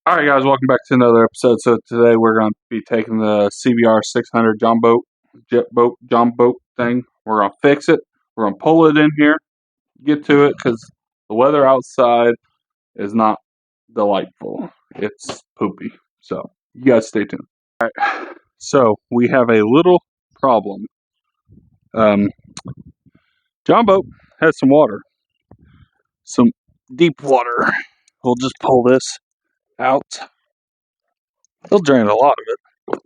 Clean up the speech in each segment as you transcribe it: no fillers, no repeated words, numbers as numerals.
Alright guys, welcome back to another episode. So today we're going to be taking the CBR 600 jet boat, John boat thing. We're going to fix it. We're going to pull it in here, get to it, because the weather outside is not delightful. It's poopy. So you guys stay tuned. Alright, so we have a little problem. John boat has some water. Some deep water. We'll just pull this out. He'll drain a lot of it.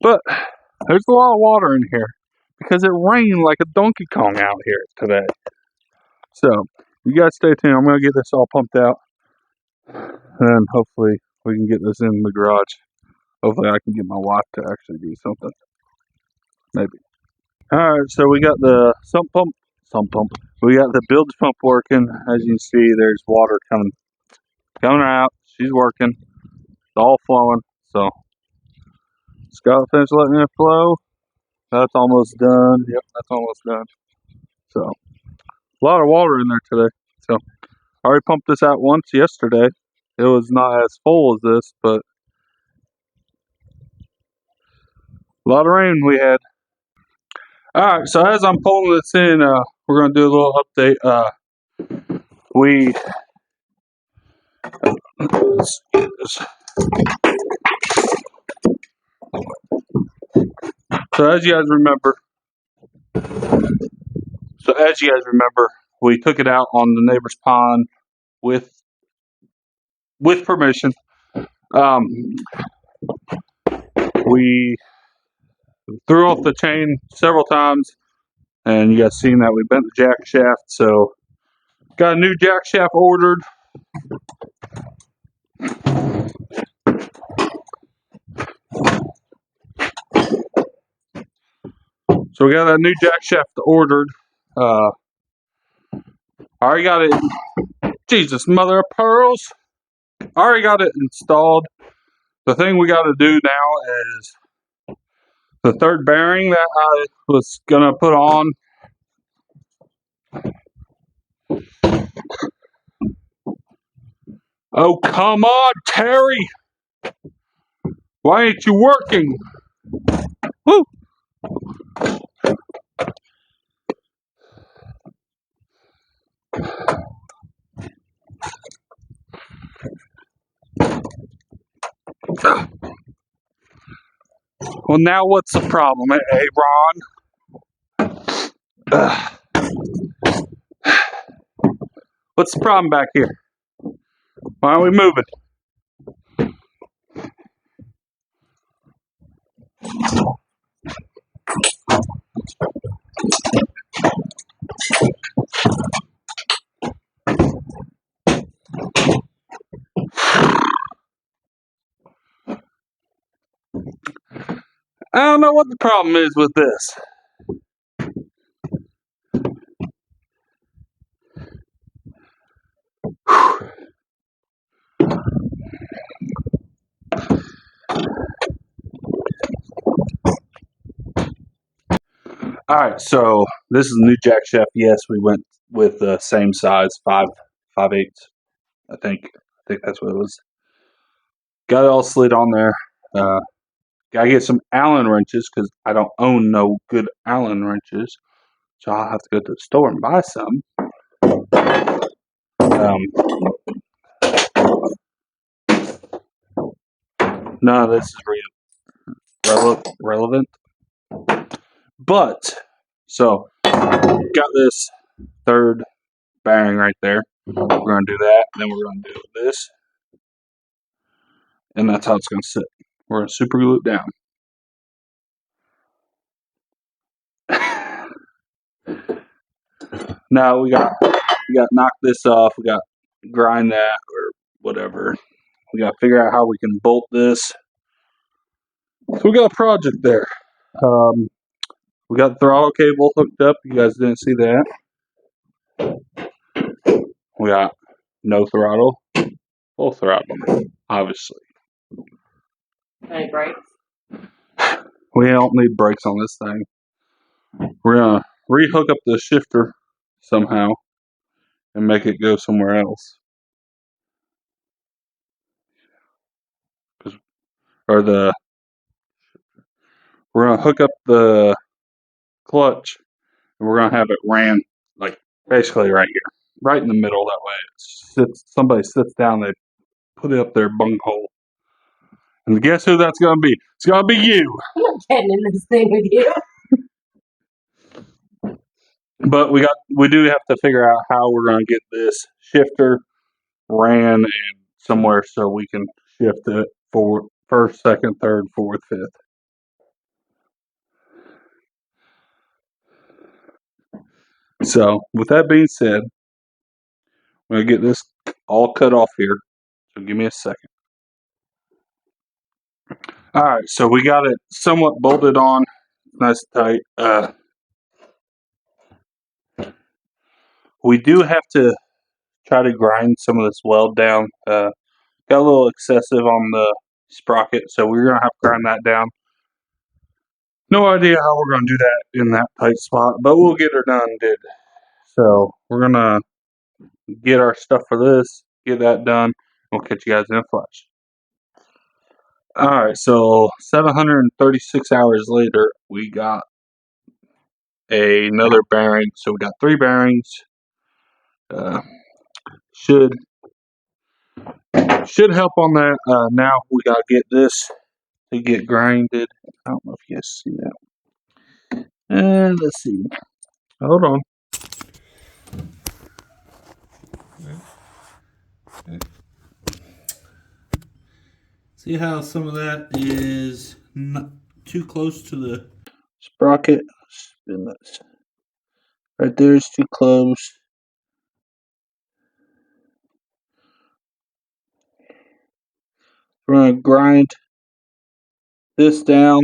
But there's a lot of water in here because it rained like a Donkey Kong out here today. So you guys stay tuned. I'm going to get this all pumped out. And hopefully we can get this in the garage. Hopefully I can get my wife to actually do something. Maybe. Alright, so we got the sump pump. We got the bilge pump working. As you can see, there's water coming out. She's working. It's all flowing. So just got to finish letting it flow. That's almost done. Yep, that's almost done. So a lot of water in there today. So I already pumped this out once yesterday. It was not as full as this, but a lot of rain we had. Alright, so as I'm pulling this in, we're going to do a little update. So as you guys remember, we took it out on the neighbor's pond with permission. We threw off the chain several times, and you guys seen that we bent the jack shaft. So got a new jack shaft ordered. So we got that new jack shaft ordered. I already got it. Jesus, mother of pearls! I already got it installed. The thing we got to do now is the third bearing that I was gonna put on. Oh, come on, Terry! Why ain't you working? Woo! Well, now what's the problem, Ron? What's the problem back here? Why aren't we moving? I don't know what the problem is with this. Alright, so this is a new jack shaft. Yes, we went with the same size, 5/8. I think that's what it was. Got it all slid on there. Gotta get some Allen wrenches because I don't own no good Allen wrenches. So I'll have to go to the store and buy some. None of this is relevant. But, so, got this third bearing right there. We're going to do that, and then we're going to do this. And that's how it's going to sit. We're going to super glue it down. Now we got to knock this off. We got to grind that or whatever. We got to figure out how we can bolt this. So we got a project there. We got the throttle cable hooked up. You guys didn't see that. We got no throttle, full throttle, obviously. Any brakes? We don't need brakes on this thing. We're gonna re-hook up the shifter somehow and make it go somewhere else. or we're gonna hook up the clutch, and we're gonna have it ran like basically right here, right in the middle. That way, somebody sits down, they put it up their bunghole, and guess who that's gonna be? It's gonna be you. I'm not getting in this thing with you. But we do have to figure out how we're gonna get this shifter ran and somewhere so we can shift it for first, second, third, fourth, fifth. So with that being said, I'm gonna get this all cut off here. So give me a second. All right, so we got it somewhat bolted on, nice and tight. We do have to try to grind some of this weld down. Got a little excessive on the sprocket, so we're gonna have to grind that down. No idea how we're gonna do that in that tight spot, but we'll get her done, dude. So we're gonna get our stuff for this, get that done. We'll catch you guys in a flash. All right, so 736 hours later, we got another bearing. So we got 3 bearings. Should help on that. Now we gotta get this to get grinded. I don't know if you guys see that. And let's see. Hold on. See how some of that is not too close to the sprocket? Spin this. Right there is too close. We're going to grind this down.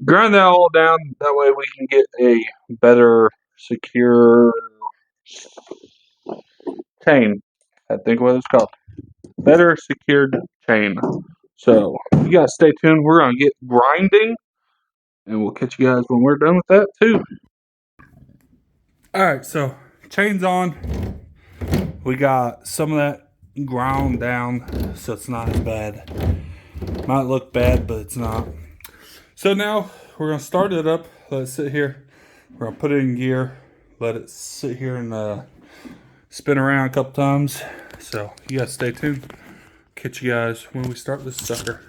Grind that all down. That way we can get a better secure chain. I think what it's called. Better secured chain. So you guys stay tuned. We're going to get grinding. And we'll catch you guys when we're done with that too. Alright, so chain's on. We got some of that ground down, so it's not as bad. Might look bad, but it's not. So now we're gonna start it up. Let it sit here. We're gonna put it in gear. Let it sit here and spin around a couple times. So you guys stay tuned. Catch you guys when we start this sucker.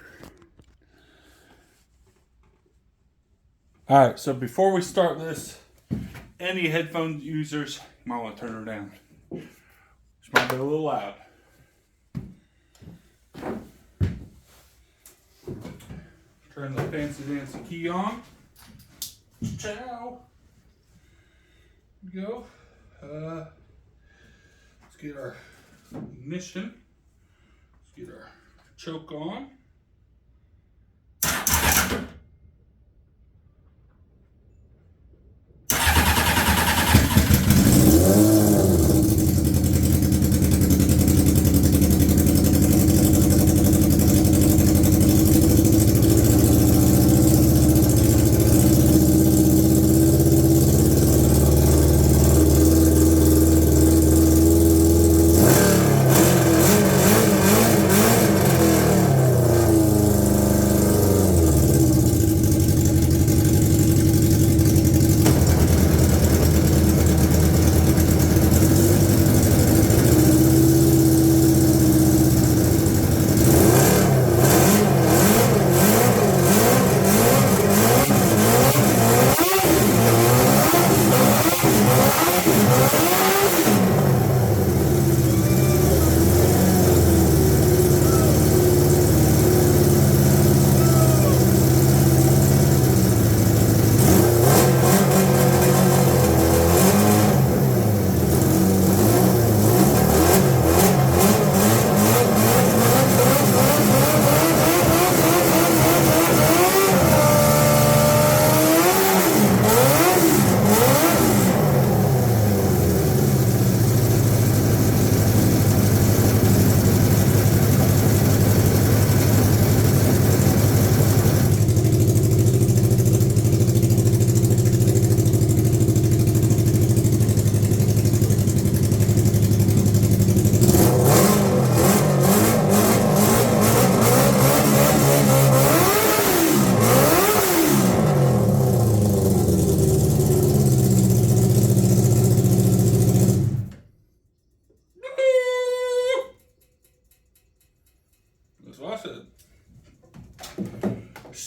Alright, so before we start this, any headphone users, you might want to turn her down. She might be a little loud. Turn the fancy dancy key on. Ciao. Here we go. Let's get our ignition. Let's get our choke on.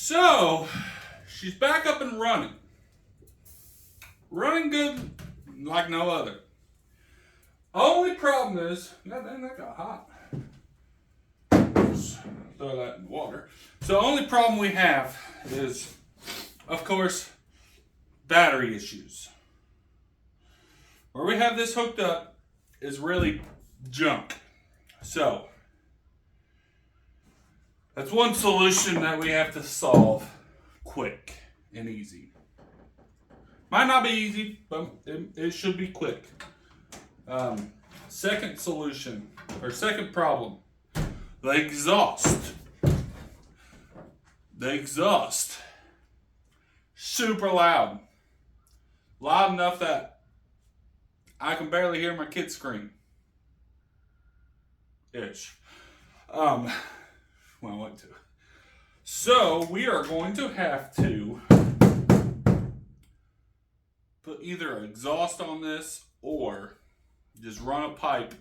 So, she's back up and running. Running good like no other. Only problem is, God dang, that got hot. Just throw that in water. So the only problem we have is, of course, battery issues. Where we have this hooked up is really junk. So, that's one solution that we have to solve quick and easy. Might not be easy, but it should be quick. Second solution, or second problem, the exhaust. The exhaust. Super loud. Loud enough that I can barely hear my kids scream. Ish. Well, I want to. So we are going to have to put either exhaust on this or just run a pipe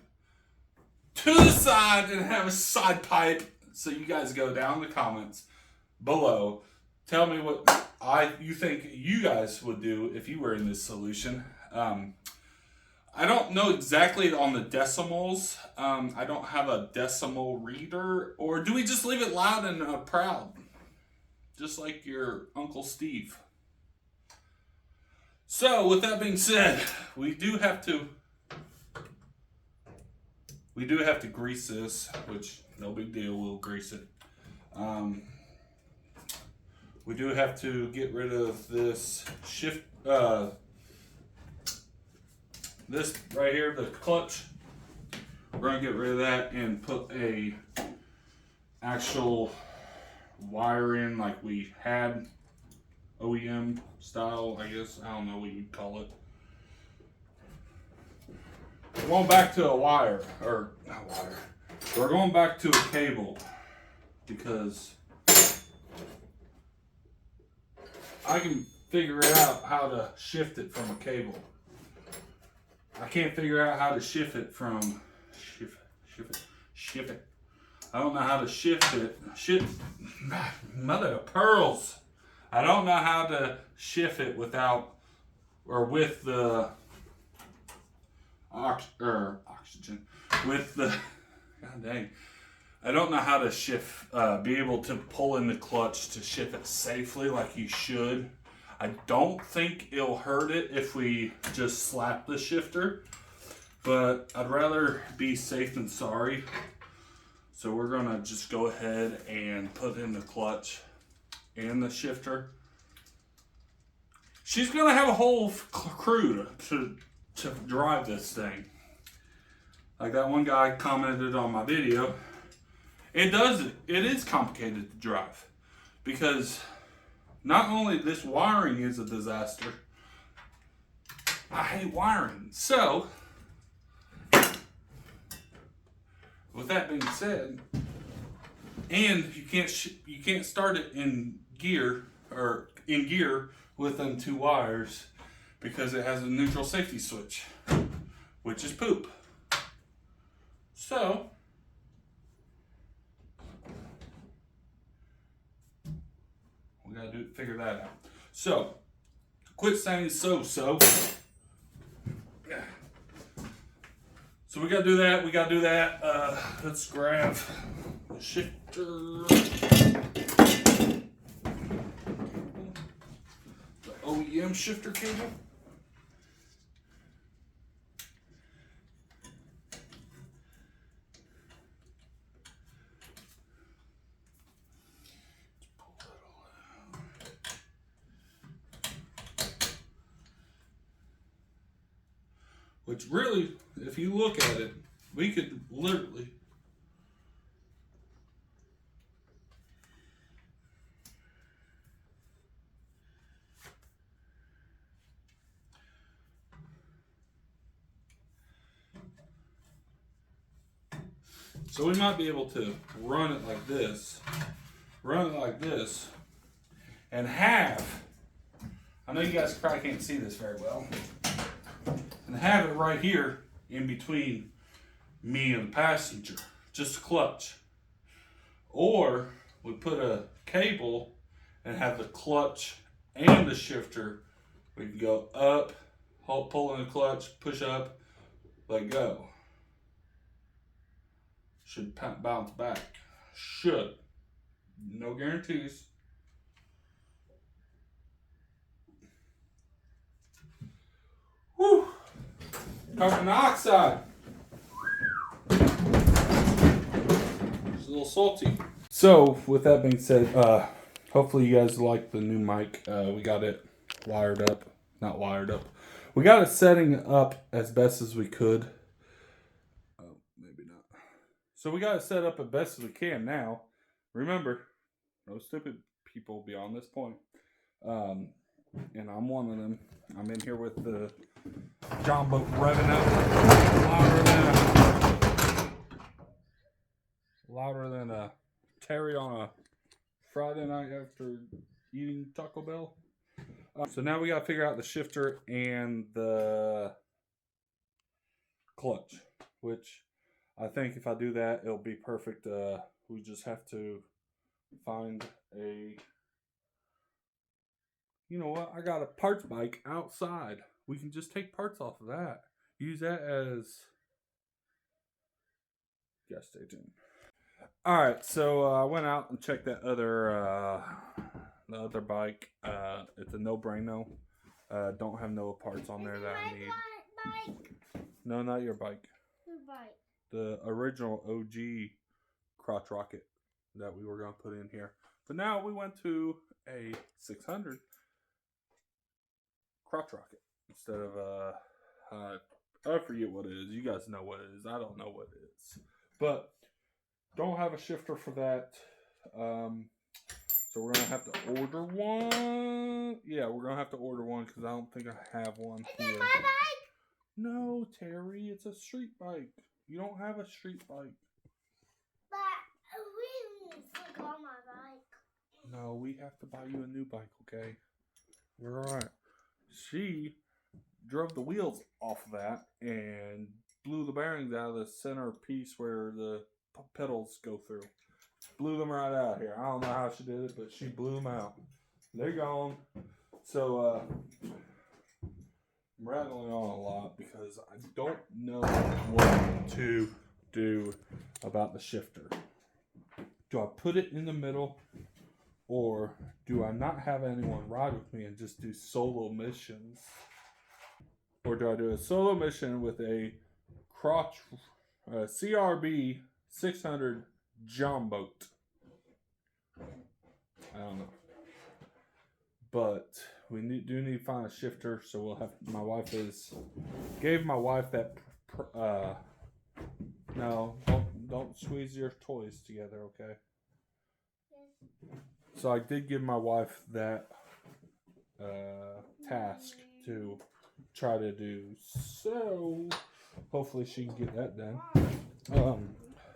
to the side and have a side pipe. So you guys go down in the comments below. Tell me what you think you guys would do if you were in this solution. I don't know exactly on the decimals. I don't have a decimal reader. Or do we just leave it loud and proud? Just like your Uncle Steve. So, with that being said, we do have to grease this, which no big deal, we'll grease it. We do have to get rid of this this right here, the clutch. We're gonna get rid of that and put a actual wire in like we had, OEM style, I guess. I don't know what you'd call it. We're going back to a wire, or not wire. We're going back to a cable because I can figure out how to shift it from a cable. I can't figure out how to shift it from shift it. I don't know how to shift it. Mother of pearls. I don't know how to shift it without or with the oxygen. With the God dang. I don't know how to shift, be able to pull in the clutch to shift it safely like you should. I don't think it'll hurt it if we just slap the shifter, but I'd rather be safe than sorry. So we're gonna just go ahead and put in the clutch and the shifter. She's gonna have a whole crew to drive this thing. Like that one guy commented on my video. It is complicated to drive because not only this wiring is a disaster, I hate wiring. So, with that being said, and you can't start it in gear with them two wires because it has a neutral safety switch, which is poop. So, we gotta figure that out. So, quit saying so. So we gotta do that. Let's grab the shifter. The OEM shifter cable. Which really, if you look at it, we could literally so we might be able to run it like this, and have, I know you guys probably can't see this very well, and have it right here in between me and the passenger, just a clutch. Or we put a cable and have the clutch and the shifter. We can go up, hold, pull in the clutch, push up, let go. Should bounce back. Should. No guarantees. Whew. Carbon dioxide. It's a little salty. So, with that being said, hopefully you guys like the new mic. We got it wired up. Not wired up. We got it setting up as best as we could. Oh, maybe not. So we got it set up as best as we can now. Remember, no stupid people beyond this point. And I'm one of them. I'm in here with the John boat revving up louder than a Terry on a Friday night after eating Taco Bell. So now we got to figure out the shifter and the clutch, which I think if I do that, it'll be perfect. We just have to find a... You know what? I got a parts bike outside. We can just take parts off of that. Use that as... Yeah, stay tuned. Alright, so I went out and checked that other the other bike. It's a no-brainer. Don't have no parts on there that I need. Bike. No, not your bike. Your bike. The original OG crotch rocket that we were going to put in here. But now we went to a 600 crotch rocket instead of I forget what it is. You guys know what it is. I don't know what it is. But don't have a shifter for that. So we're going to have to order one. Yeah, we're going to have to order one because I don't think I have one here. Is it my bike? No, Terry. It's a street bike. You don't have a street bike. But we forgot my bike. No, we have to buy you a new bike, okay? We're all right. She drove the wheels off of that and blew the bearings out of the center piece where the pedals go through. Blew them right out of here. I don't know how she did it, but she blew them out. They're gone. So, I'm rattling on a lot because I don't know what to do about the shifter. Do I put it in the middle, or do I not have anyone ride with me and just do solo missions? Or do I do a solo mission with a crotch CRB 600 John boat? I don't know. But we do need to find a shifter, so we'll have. My wife gave my wife that. No, don't squeeze your toys together, okay? So I did give my wife that task to try to do. So hopefully she can get that done.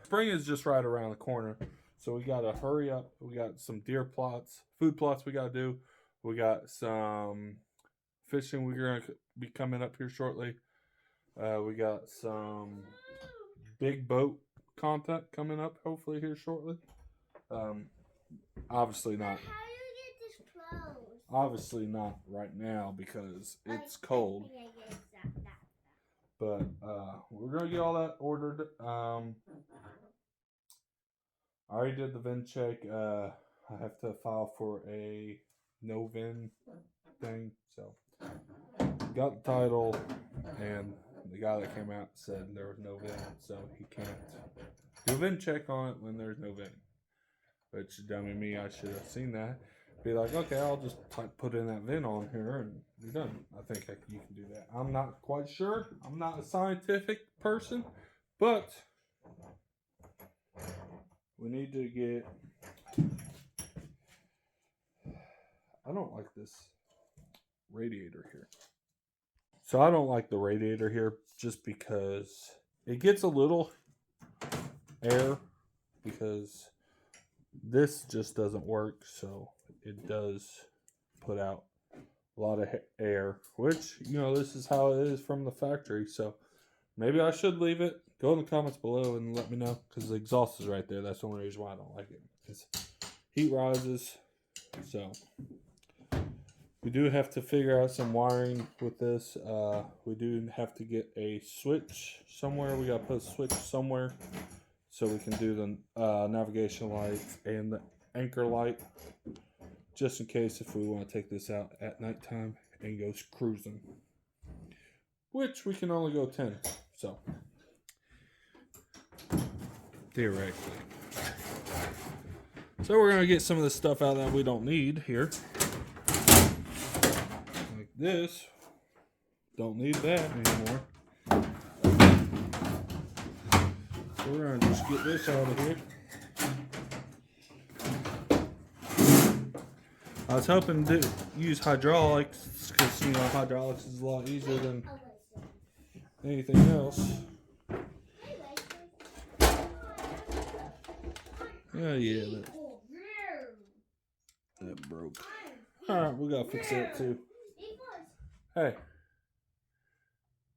Spring is just right around the corner, so we gotta hurry up. We got some deer plots, food plots we gotta do. We got some fishing we're going to be coming up here shortly. We got some big boat content coming up hopefully here shortly. Obviously not. How do you get this closed? Obviously not right now because it's cold. But we're going to get all that ordered. I already did the VIN check. I have to file for a no VIN thing, so got the title, and the guy that came out said there was no VIN, so he can't do a VIN check on it when there's no VIN. Which, dummy me, I should have seen that. Be like, okay, I'll just put in that VIN on here and you're done. I think you can do that. I'm not quite sure. I'm not a scientific person, but we need to get... I don't like this radiator here. So I don't like the radiator here just because it gets a little air because this just doesn't work. So it does put out a lot of air, which, you know, this is how it is from the factory. So maybe I should leave it. Go in the comments below and let me know because the exhaust is right there. That's the only reason why I don't like it. Because heat rises. So we do have to figure out some wiring with this. We do have to get a switch somewhere. We got to put a switch somewhere so we can do the navigation lights and the anchor light, just in case if we want to take this out at nighttime and go cruising, which we can only go 10. So theoretically. So we're going to get some of the stuff out that we don't need here. Like this. Don't need that anymore. So we're going to just get this out of here. I was hoping to use hydraulics because, you know, hydraulics is a lot easier than anything else. Oh yeah, that broke. Alright, we gotta fix that too. Hey,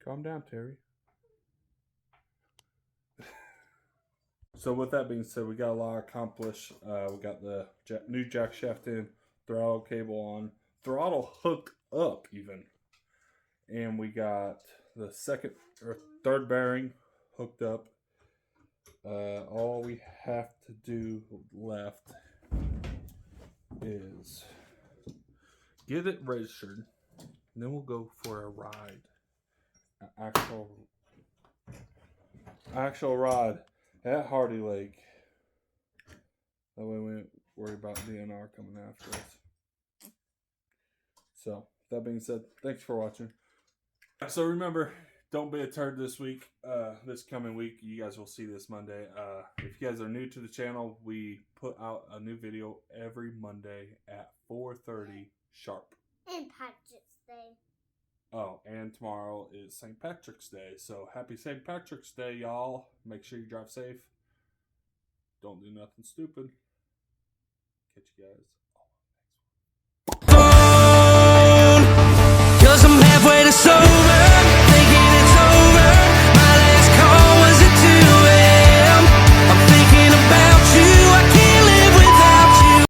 calm down, Terry. So with that being said, we got a lot accomplished. We got the new jack shaft in, throttle cable on, throttle hooked up even, and we got the second or third bearing hooked up. All we have to do left is get it registered, and then we'll go for a ride, an actual ride at Hardy Lake. That way we don't worry about DNR coming after us. So, that being said, thanks for watching. So remember, don't be a turd this week. This coming week, you guys will see this Monday. If you guys are new to the channel, we put out a new video every Monday at 4:30 sharp. And Patrick's Day. Oh, and tomorrow is St. Patrick's Day. So happy St. Patrick's Day, y'all. Make sure you drive safe. Don't do nothing stupid. Catch you guys.